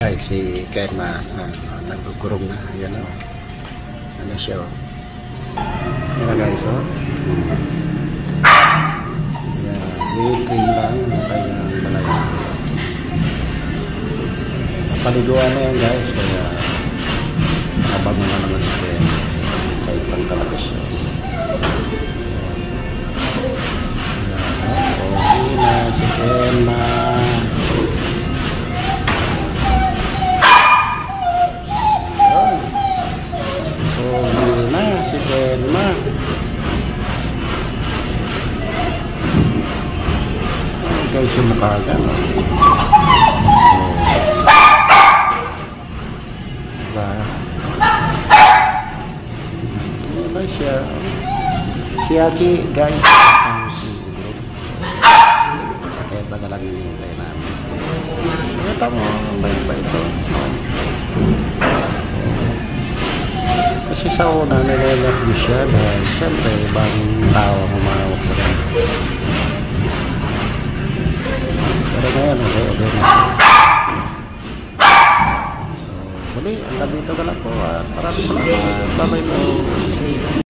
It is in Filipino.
Ay, si Kenma, nagugurong na. Ayan o. Ano siya o. Ayan na guys o. Ayan, waiting lang ang kanyang balay. Napaliguan na yan guys, kaya nakabag na naman si Kenma. Kahit pang talaga siya. Ayan o, okay na si Kenma. Si Kenma. Guys, yung mukha dyan. Diba? Diba siya? Si Hachi, guys. Kaya ba na lang hinihintay namin? Kita mo, baik ba ito? Kasi sa una, nilelove siya dahil siyempre ibang tao ang humawak sa kanya. Pero ngayon, okay na siya. So, muli, hanggang dito ka lang po at maraming salamat. Bye-bye po.